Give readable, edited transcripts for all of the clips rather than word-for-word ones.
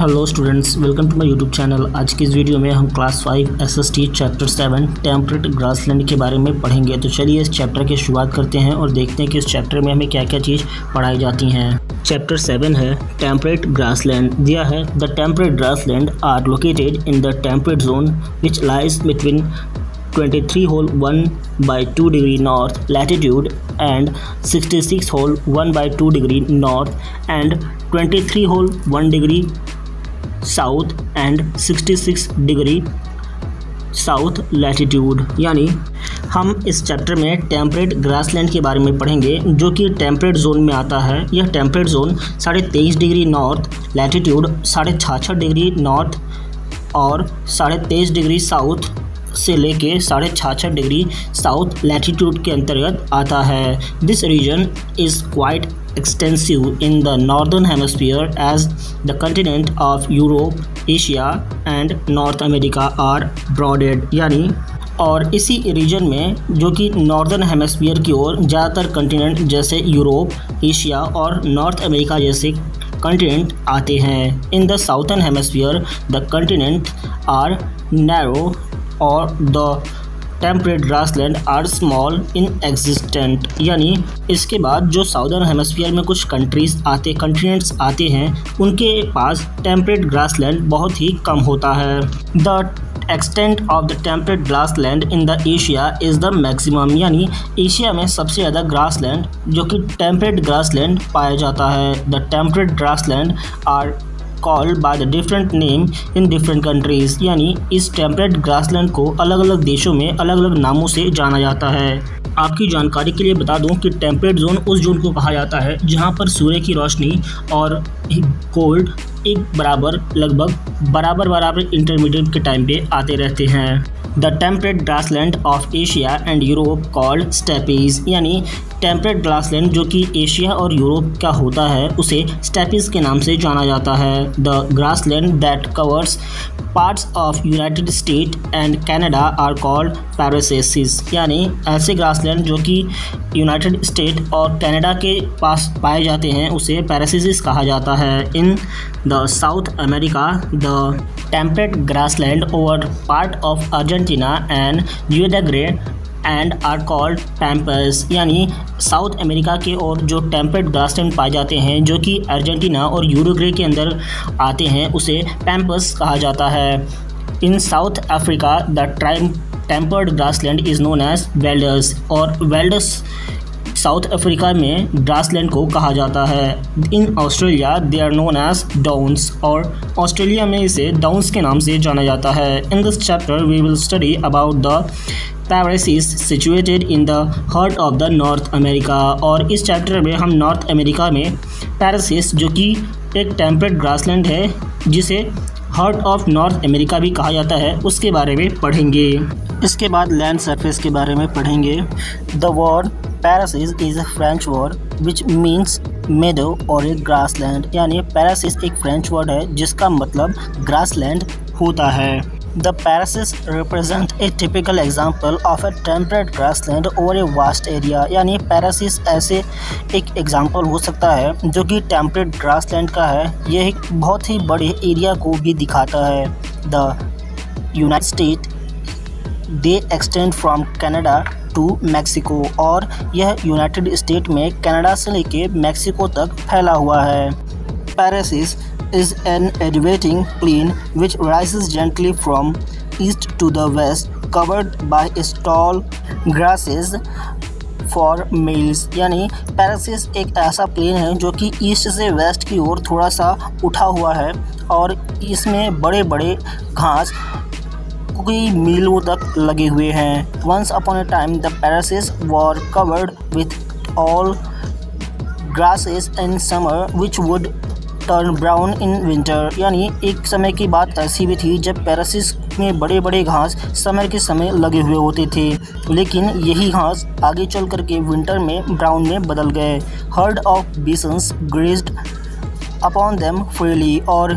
Hello students, welcome to my YouTube channel. आज की इस वीडियो में हम class 5 SST chapter 7 temperate grassland के बारे में पढ़ेंगे। तो चलिए इस चैप्टर की शुरुआत करते हैं और देखते हैं कि इस चैप्टर में हमें क्या क्या चीज़ पढ़ाई जाती हैं। चैप्टर 7 है टेम्परेट ग्रासलैंड। दिया है the temperate grassland are located in the temperate zone which lies between 23-1/2 degree north latitude and 66-1/2 degree north and 23-1 degree south and 66 degree south latitude. यानी हम इस चैप्टर में टेम्परेट ग्रासलैंड के बारे में पढ़ेंगे जो कि टेम्परेट जोन में आता है। यह temperate zone 23.5 degree north latitude 66.5 degree north और 23.5 डिग्री साउथ से लेके 66.5 डिग्री साउथ लैटिट्यूड के अंतर्गत आता है। This region is quite extensive in the northern hemisphere as the continent of Europe, Asia and North America are broadened। यानी और इसी रीजन में जो कि नॉर्दर्न हेमिस्फीयर की ओर ज़्यादातर कंटिनेंट जैसे यूरोप, एशिया और नॉर्थ अमेरिका जैसे कंटिनेंट आते हैं। In the southern hemisphere the continent are narrow और the temperate grassland are small in existent. यानी इसके बाद जो साउदर्न हेमिस्फीयर में कुछ कंटिनेंट्स आते हैं उनके पास टेम्परेट ग्रासलैंड बहुत ही कम होता है। The extent of the temperate grassland in the Asia is the maximum. यानी एशिया में सबसे ज़्यादा ग्रासलैंड जो कि टेम्परेट ग्रासलैंड पाया जाता है। The temperate grassland are called by the different name in different countries. यानी इस टेम्परेट ग्रासलैंड को अलग अलग देशों में अलग अलग नामों से जाना जाता है। आपकी जानकारी के लिए बता दूं कि टेम्परेट जोन उस जोन को कहा जाता है जहां पर सूर्य की रोशनी और कोल्ड एक बराबर लगभग बराबर इंटरमीडिएट के टाइम पे आते रहते हैं। The temperate grassland of Asia and Europe called stapes. यानी टेम्परेट ग्रासलैंड जो कि एशिया और यूरोप का होता है उसे स्टेपीज़ के नाम से जाना जाता है। The grassland that covers parts of United State and Canada are called prairies. यानी ऐसे ग्रासलैंड जो कि यूनाइटेड स्टेट और कनाडा के पास पाए जाते हैं उसे पैरासेसिस कहा जाता है। In the South America the temperate grassland over part of Argentina and Uruguay and are called pampas. यानी साउथ अमेरिका के और जो टेम्परेट ग्रासलैंड पाए जाते हैं जो कि अर्जेंटीना और यूरुग्वे के अंदर आते हैं उसे पैम्पस कहा जाता है। In South Africa the tempered grassland is known as velds. और वेल्डर्स साउथ अफ्रीका में ग्रासलैंड को कहा जाता है। In Australia they are known as downs. और ऑस्ट्रेलिया में इसे डाउन्स के नाम से जाना जाता है। In this chapter we will study about the prairies situated in the heart of the North America. और इस चैप्टर में हम नॉर्थ अमेरिका में पैरासिस जो कि एक टेम्परेट ग्रासलैंड है जिसे हार्ट ऑफ नॉर्थ अमेरिका भी कहा जाता है उसके बारे में पढ़ेंगे। इसके बाद लैंड सरफेस के बारे में पढ़ेंगे। The word prairies is a French word which means meadow or a grassland. यानी पैरासिस एक फ्रेंच वर्ड है जिसका मतलब ग्रासलैंड होता है। The Parasis represent a typical example of a temperate grassland over a vast area। यानी पैरासिस ऐसे एक एग्जाम्पल हो सकता है जो कि टेम्परेट ग्रासलैंड का है। यह एक बहुत ही बड़े एरिया को भी दिखाता है। The United State they extend from Canada to Mexico. और यह यूनाइटेड स्टेट में कनाडा से लेके मैक्सिको तक फैला हुआ है। पैरासिस is an elevating plain which rises gently from east to the west, covered by tall grasses for miles। यानी पैरासिस एक ऐसा प्लेन है जो कि ईस्ट से वेस्ट की ओर थोड़ा सा उठा हुआ है और इसमें बड़े बड़े घास कई मीलों तक लगे हुए हैं। Once upon a time the Parasis were covered with all grasses in summer which would turn brown in winter. यानी एक समय की बात ऐसी भी थी जब पैरासिस में बड़े बड़े घास समर के समय लगे हुए होते थे, लेकिन यही घास आगे चल करके विंटर में ब्राउन में बदल गए। Herd of bisons grazed upon them freely. और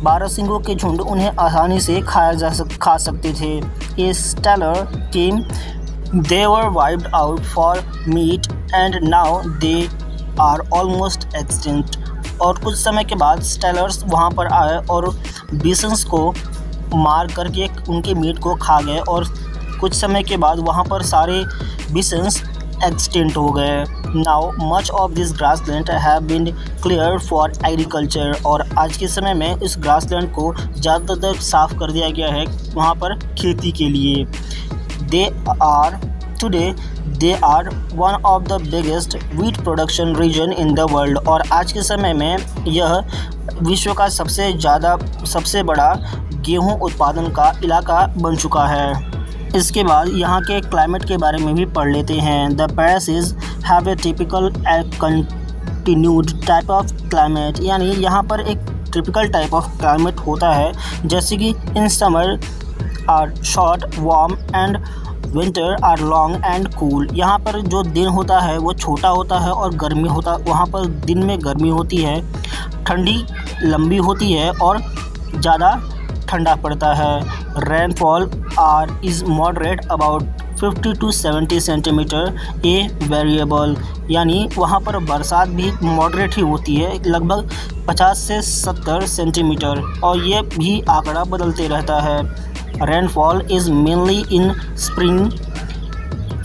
बारहसिंगों के झुंड उन्हें आसानी से खा सकते थे। As settler came they were wiped out for meat and now they are almost extinct. और कुछ समय के बाद सेटलर्स वहाँ पर आए और बिसन्स को मार करके उनके मीट को खा गए और कुछ समय के बाद वहाँ पर सारे बिसन्स एक्सटिंक्ट हो गए। Now much of this grassland have been clear for agriculture, और आज के समय में इस ग्रासलैंड को ज़्यादातर साफ़ कर दिया गया है वहाँ पर खेती के लिए। They are one of the biggest wheat production region in the world, और आज के समय में यह विश्व का सबसे बड़ा गेहूं उत्पादन का इलाका बन चुका है। इसके बाद यहाँ के क्लाइमेट के बारे में भी पढ़ लेते हैं। The prairies have a typical continued type of climate, यानी यहाँ पर एक टिपिकल टाइप ऑफ क्लाइमेट होता है, जैसे कि in summer are short warm and winter are long and cool. यहाँ पर जो दिन होता है वो छोटा होता है और गर्मी होता, वहाँ पर दिन में गर्मी होती है, ठंडी लंबी होती है और ज़्यादा ठंडा पड़ता है। Rainfall is moderate about 50 to 70 centimetre a variable, यानी वहाँ पर बरसात भी मॉडरेट ही होती है, लगभग 50 से 70 सेंटीमीटर, और ये भी आंकड़ा बदलते रहता है। Rainfall is mainly in spring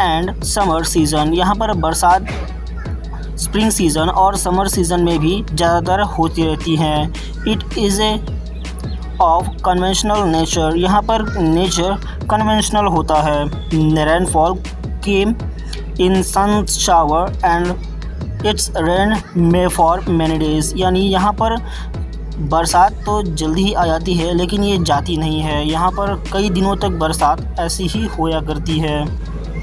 and summer season, यहाँ पर बरसात स्प्रिंग सीज़न और समर सीज़न में भी ज़्यादातर होती रहती हैं। It is a of conventional nature, यहाँ पर नेचर कन्वेंशनल होता है। Rainfall came in sun shower and it's rain may for many days, यानी यहाँ पर बरसात तो जल्दी ही आ जाती है लेकिन ये जाती नहीं है, यहाँ पर कई दिनों तक बरसात ऐसी ही होया करती है।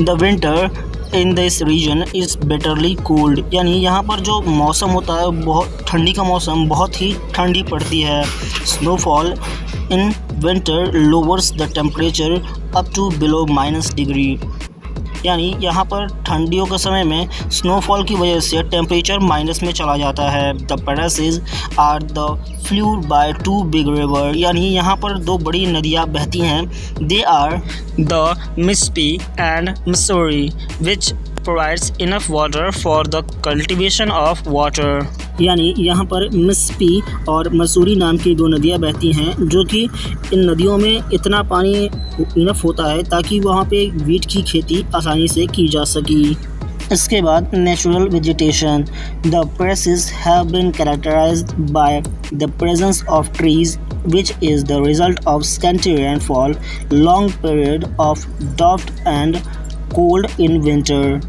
The winter in this region is betterly cooled, यानी यहाँ पर जो मौसम होता है बहुत ठंडी का मौसम, बहुत ही ठंडी पड़ती है। Snowfall in winter lowers the temperature up to below -degree, यानी यहाँ पर ठंडियों के समय में स्नोफॉल की वजह से टेम्परेचर माइनस में चला जाता है। The prairies are the flood by 2 big river, यानी यहाँ पर 2 बड़ी नदियाँ बहती हैं। They are the Mississippi and Missouri which provides enough water for the cultivation of water, यानी यहाँ पर मिसिसिपी और मसूरी नाम की 2 नदियाँ बहती हैं, जो कि इन नदियों में इतना पानी इनफ होता है ताकि वहाँ पे वीट की खेती आसानी से की जा सकी। इसके बाद natural vegetation. The prairies have been characterized by the presence of trees which is the result of scanty rainfall, long period of drought and cold in winter।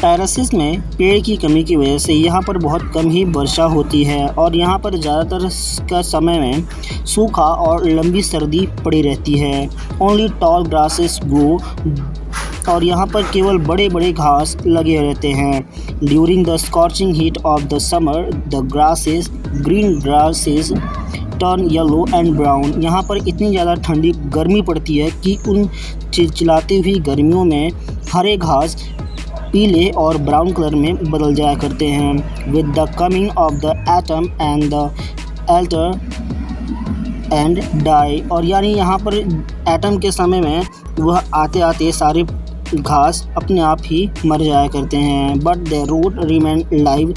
पैरासिस में पेड़ की कमी की वजह से यहाँ पर बहुत कम ही वर्षा होती है और यहाँ पर ज़्यादातर का समय में सूखा और लंबी सर्दी पड़ी रहती है। ओनली टॉल ग्रासेस ग्रो, और यहाँ पर केवल बड़े बड़े घास लगे रहते हैं। During the scorching heat of the summer the grasses green grasses turn yellow and brown, यहाँ पर इतनी ज़्यादा ठंडी गर्मी पड़ती है कि उन चिलचिलाती हुई गर्मियों में हरे घास पीले और ब्राउन कलर में बदल जाया करते हैं। With the coming of the autumn and the alter and die, और यानी यहाँ पर एटम के समय में वह आते आते सारे घास अपने आप ही मर जाया करते हैं। But the root remain live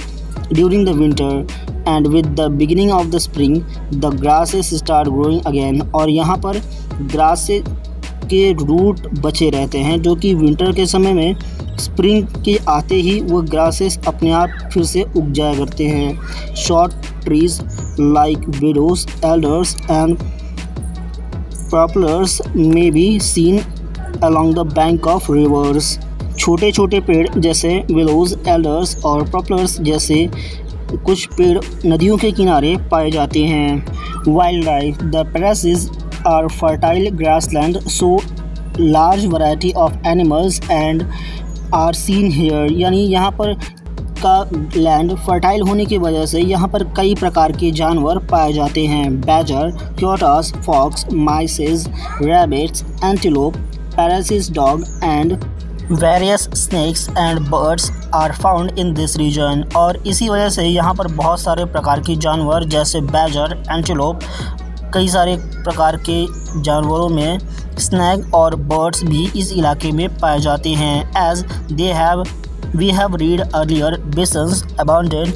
during the winter and with the beginning of the spring the grasses start growing again, और यहाँ पर ग्रासेस के रूट बचे रहते हैं जो कि विंटर के समय में स्प्रिंग के आते ही वो ग्रासेस अपने आप फिर से उग जाया करते हैं। Short trees like willows alders and poplars may be seen along the bank of rivers, छोटे छोटे पेड़ जैसे विलोज एल्डर्स और पॉपुलर्स जैसे कुछ पेड़ नदियों के किनारे पाए जाते हैं। Wildlife. The prairies are fertile grassland so large variety of animals and are seen here, यानी यहाँ पर का लैंड फर्टाइल होने की वजह से यहाँ पर कई प्रकार के जानवर पाए जाते हैं। Badger, coyotes, fox, mice, rabbits, antelope, prairies dog and various snakes and birds are found in this region, और इसी वजह से यहाँ पर बहुत सारे प्रकार के जानवर जैसे बैजर, एंटीलोप, कई सारे प्रकार के जानवरों में स्नैक और बर्ड्स भी इस इलाके में पाए जाते हैं। As we have read earlier bisons abounded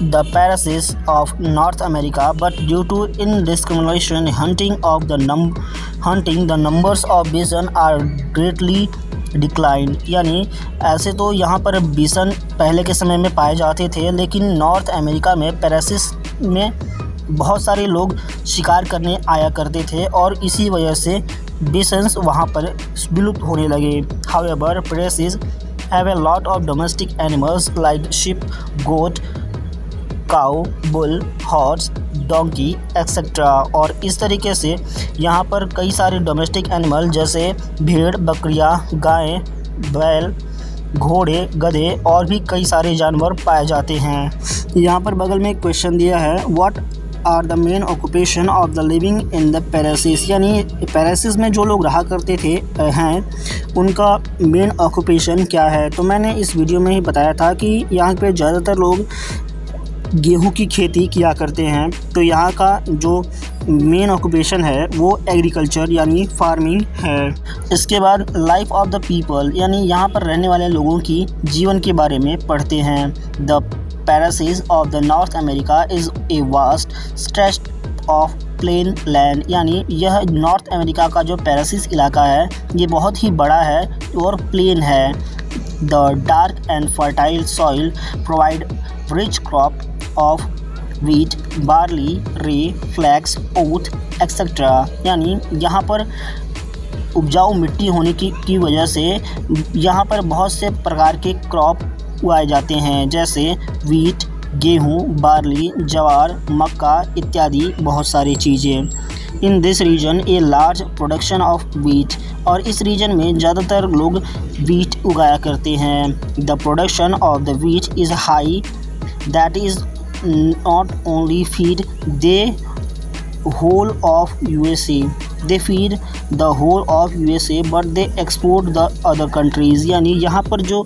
the Parasites of North America, but due to indiscrimination hunting, the numbers of bison are greatly decline. यानी ऐसे तो यहाँ पर बिसन पहले के समय में पाए जाते थे, लेकिन नॉर्थ अमेरिका में पैरासिस में बहुत सारे लोग शिकार करने आया करते थे और इसी वजह से बिसन्स वहाँ पर विलुप्त होने लगे। However prairies have a lot of domestic animals like sheep, goat, cow, bull, horse, donkey etcetera. और इस तरीके से यहाँ पर कई सारे डोमेस्टिक एनिमल जैसे भेड़, बकरियाँ, गायें, बैल, घोड़े, गधे और भी कई सारे जानवर पाए जाते हैं। यहाँ पर बगल में एक क्वेश्चन दिया है, what are the main occupation of the living in the prairies. यानी पैरासिस में जो लोग रहा करते थे उनका मेन ऑक्यूपेशन क्या है। तो मैंने इस वीडियो में ही बताया था कि यहाँ पे ज़्यादातर लोग गेहूं की खेती किया करते हैं। तो यहाँ का जो मेन ऑक्यूपेशन है वो एग्रीकल्चर यानी फार्मिंग है। इसके बाद लाइफ ऑफ द पीपल, यानी यहाँ पर रहने वाले लोगों की जीवन के बारे में पढ़ते हैं। The prairies of the North America is a vast stretch of plain land. यानी यह नॉर्थ अमेरिका का जो पैरासिस इलाका है ये बहुत ही बड़ा है और प्लेन है। The dark and fertile soil provide rich crop of wheat, barley, रे, फ्लैक्स, ओथ एक्सेट्रा। यानी यहाँ पर उपजाऊ मिट्टी होने की वजह से यहाँ पर बहुत से प्रकार के क्रॉप उगाए जाते हैं, जैसे वीट, गेहूँ, बार्ली, ज्वार, मक्का इत्यादि बहुत सारी चीज़ें। In this region a large production of wheat, और इस रीजन में ज़्यादातर लोग वीट उगाया करते हैं। The production of the wheat is high, that is not only feed the whole of USA, they feed the whole of USA but they export the other countries। यानी यहाँ पर जो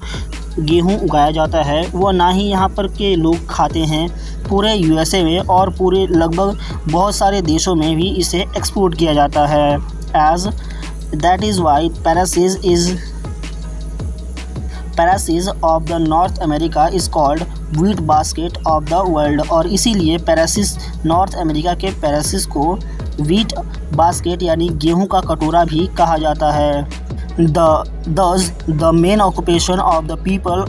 गेहूँ उगाया जाता है वो ना ही यहाँ पर के लोग खाते हैं, पूरे USA में और पूरे लगभग बहुत सारे देशों में भी इसे एक्सपोर्ट किया जाता है। as that is why prairies of the North America is called wheat basket of the world. और इसीलिए पैरासिस नॉर्थ अमेरिका के पैरासिस को व्हीट बास्केट यानी गेहूं का कटोरा भी कहा जाता है। The main occupation of the people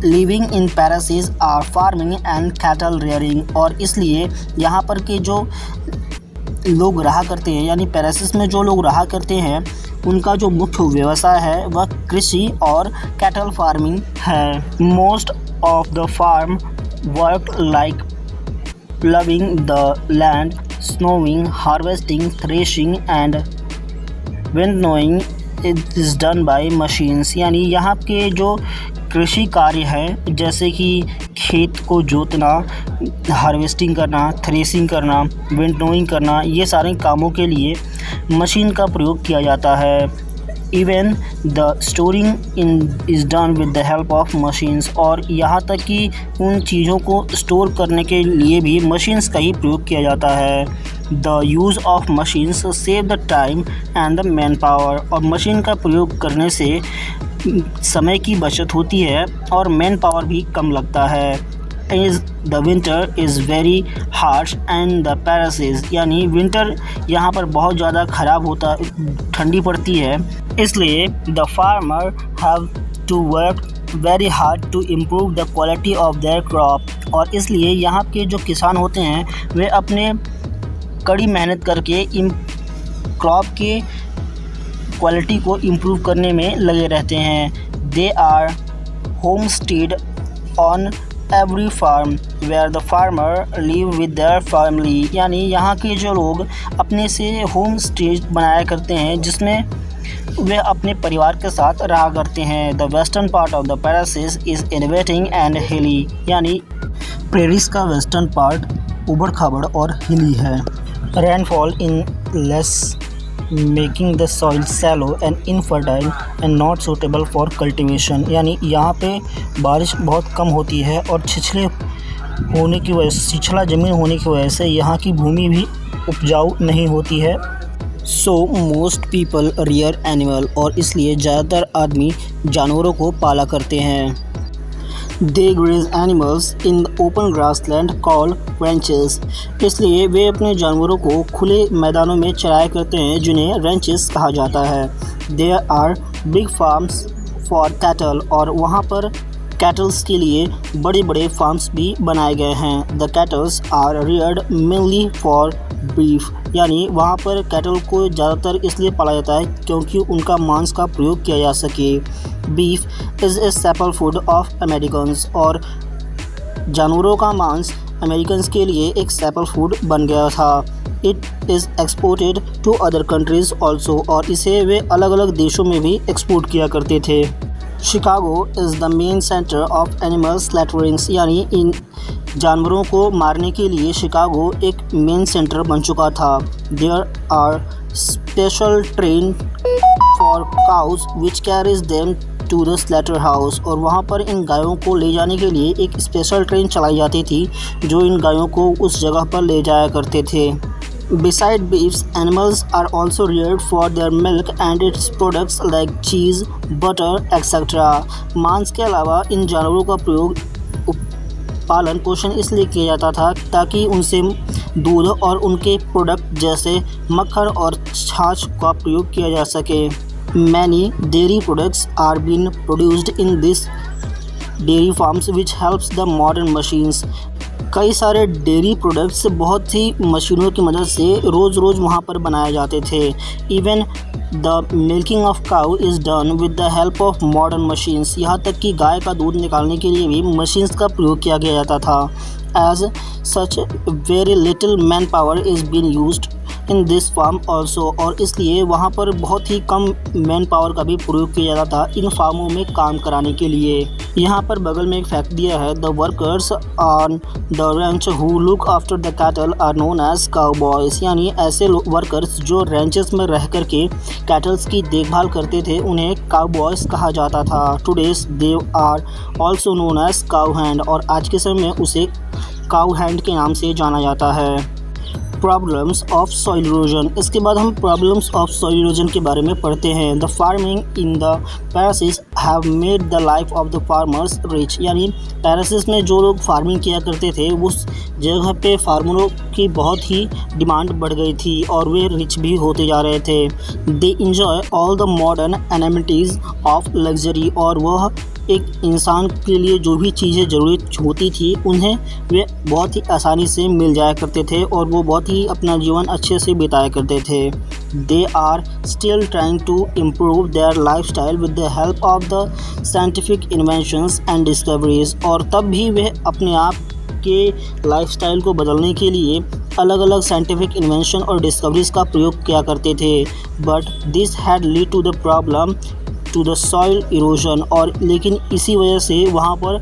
living in prairies are farming and cattle rearing. और इसलिए यहाँ पर के जो लोग रहा करते हैं यानी पैरासिस में जो लोग रहा करते हैं उनका जो मुख्य व्यवसाय है वह कृषि और कैटल फार्मिंग है। Most of the farm work like ploughing the land, sowing, harvesting, threshing and winnowing is done by machines. यानी यहाँ के जो कृषि कार्य है जैसे कि खेत को जोतना, हार्वेस्टिंग करना, थ्रेसिंग करना, विंडोइंग करना, ये सारे कामों के लिए मशीन का प्रयोग किया जाता है। Even the storing is done with the help of machines. और यहाँ तक कि उन चीज़ों को स्टोर करने के लिए भी मशीन्स का ही प्रयोग किया जाता है। The use of machines save the time and the man power. और मशीन का प्रयोग करने से समय की बचत होती है और मैन पावर भी कम लगता है। Is the winter is very harsh and the prairies. यानी विंटर यहाँ पर बहुत ज़्यादा ख़राब होता, ठंडी पड़ती है, इसलिए the farmer have to work very hard to improve the quality of their crop. और इसलिए यहाँ के जो किसान होते हैं वे अपने कड़ी मेहनत करके क्रॉप के क्वालिटी को इम्प्रूव करने में लगे रहते हैं। They are homestead on every farm where the farmer live with their family. यानी यहाँ के जो लोग अपने से होम स्टे बनाया करते हैं जिसमें वे अपने परिवार के साथ रहा करते हैं। The western part of the prairies is inviting and hilly. यानी प्रेरिस का वेस्टर्न पार्ट उबड़ खाबड़ और हिली है। Rainfall in less making the soil shallow and infertile and not suitable for cultivation. यानी यहाँ पे बारिश बहुत कम होती है और छिछला ज़मीन होने की वजह से यहाँ की भूमि भी उपजाऊ नहीं होती है। So most people rear animal. और इसलिए ज़्यादातर आदमी जानवरों को पाला करते हैं। They graze animals in open grassland called ranches. इसलिए वे अपने जानवरों को खुले मैदानों में चराया करते हैं जिन्हें रेंचेस कहा जाता है। There are big farms for cattle, और वहाँ पर कैटल्स के लिए बड़े बड़े फार्म्स भी बनाए गए हैं। The cattles are reared mainly for beef, यानी वहाँ पर कैटल को ज़्यादातर इसलिए पाला जाता है क्योंकि उनका मांस का प्रयोग किया जा सके। Beef is a staple food of Americans, और जानवरों का मांस अमेरिकन्स के लिए एक स्टेपल फूड बन गया था। It is exported to other countries also, और इसे वे अलग अलग देशों में भी एक्सपोर्ट किया करते थे। Chicago is the main centre of animal slaughterings, यानी इन जानवरों को मारने के लिए शिकागो एक मेन सेंटर बन चुका था। There are special train for cows which carries them to the slaughter house, और वहाँ पर इन गायों को ले जाने के लिए एक स्पेशल ट्रेन चलाई जाती थी जो इन गायों को उस जगह पर ले जाया करते थे। Beside beefs, animals are also reared for their milk and its products like cheese, butter, etc. मांस के अलावा इन जानवरों का प्रयोग पालन पोषण इसलिए किया जाता था ताकि उनसे दूध और उनके प्रोडक्ट जैसे मक्खन और छाछ का प्रयोग किया जा सके। Many dairy products are being produced in this dairy farms which helps the modern machines. कई सारे डेयरी प्रोडक्ट्स बहुत ही मशीनों की मदद से रोज़ वहाँ पर बनाए जाते थे। Even the milking of cow is done with the help of modern machines, यहाँ तक कि गाय का दूध निकालने के लिए भी मशीन्स का प्रयोग किया गया जाता था। As such very little man power is been used in this farm also, और इसलिए वहाँ पर बहुत ही कम मैन पावर का भी प्रयोग किया जाता था इन फार्मों में काम कराने के लिए। यहाँ पर बगल में एक फैक्ट दिया है, the workers on the ranch who look after the cattle are known as cowboys, यानी ऐसे वर्कर्स जो रेंचेस में रह कर के कैटल्स की देखभाल करते थे उन्हें काउबॉयज़ कहा जाता था। Today's they are also known as cow hand, और आज के समय में उसे काउ हैंड के नाम से जाना जाता है। प्रॉब्लम्स ऑफ सॉइल इरोजन, इसके बाद हम प्रॉब्लम्स ऑफ सॉइल इरोजन के बारे में पढ़ते हैं। The farming in the prairies have made the life of the farmers rich, यानी पैरासिस में जो लोग फार्मिंग किया करते थे उस जगह पे फार्मरों की बहुत ही डिमांड बढ़ गई थी और वे रिच भी होते जा रहे थे। They enjoy all the modern amenities of luxury, और वह एक इंसान के लिए जो भी चीज़ें ज़रूरी होती थी उन्हें वे बहुत ही आसानी से मिल जाया करते थे और वो बहुत ही अपना जीवन अच्छे से बिताया करते थे। They are still trying to improve their life style with the help of the scientific inventions and discoveries, और तब भी वे अपने आप के लाइफस्टाइल को बदलने के लिए अलग अलग साइंटिफिक इन्वेंशन और डिस्कवरीज का प्रयोग किया करते थे। But this had lead to the problem to the soil erosion, और लेकिन इसी वजह से वहाँ पर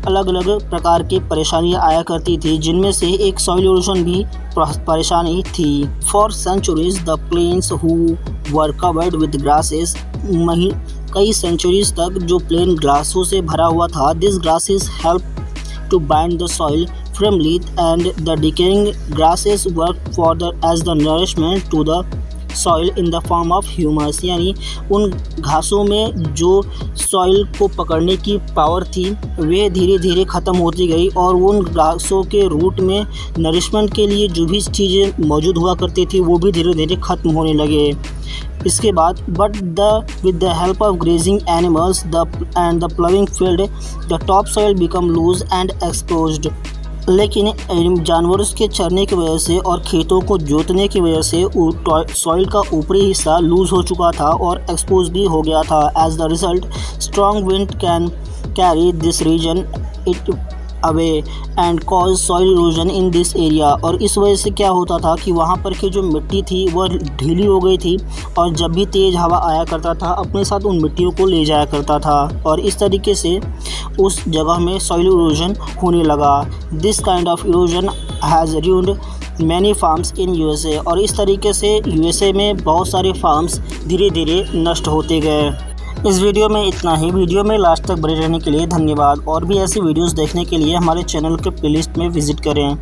अलग अलग प्रकार की परेशानियाँ आया करती थी जिनमें से एक सॉइल इरोजन भी परेशानी थी। For centuries the plains who were covered with grasses, कई सेंचुरीज तक जो प्लेन ग्रासों से भरा हुआ था, this grasses help to bind the soil firmly, and the decaying grasses work for as the nourishment to the soil in the form of humus, यानी उन घासों में जो सॉइल को पकड़ने की पावर थी वे धीरे धीरे ख़त्म होती गई और उन घासों के रूट में नरिशमेंट के लिए जो भी चीज़ें मौजूद हुआ करती थी वो भी धीरे धीरे ख़त्म होने लगे। इसके बाद with the help of grazing animals and the plowing field, the topsoil become loose and exposed. लेकिन जानवरों के चरने की वजह से और खेतों को जोतने की वजह से सॉइल का ऊपरी हिस्सा लूज हो चुका था और एक्सपोज भी हो गया था। As the result strong wind can carry this region it away and cause soil erosion in this area, और इस वजह से क्या होता था कि वहाँ पर की जो मिट्टी थी वह ढीली हो गई थी और जब भी तेज़ हवा आया करता था अपने साथ उन मिट्टियों को ले जाया करता था और इस तरीके से उस जगह में सॉइल इरोजन होने लगा। This kind of erosion has ruined many farms in USA, और इस तरीके से यूएसए में बहुत सारे फार्म्स धीरे धीरे नष्ट होते गए। इस वीडियो में इतना ही। वीडियो में लास्ट तक बने रहने के लिए धन्यवाद। और भी ऐसी वीडियोस देखने के लिए हमारे चैनल के प्लेलिस्ट में विजिट करें।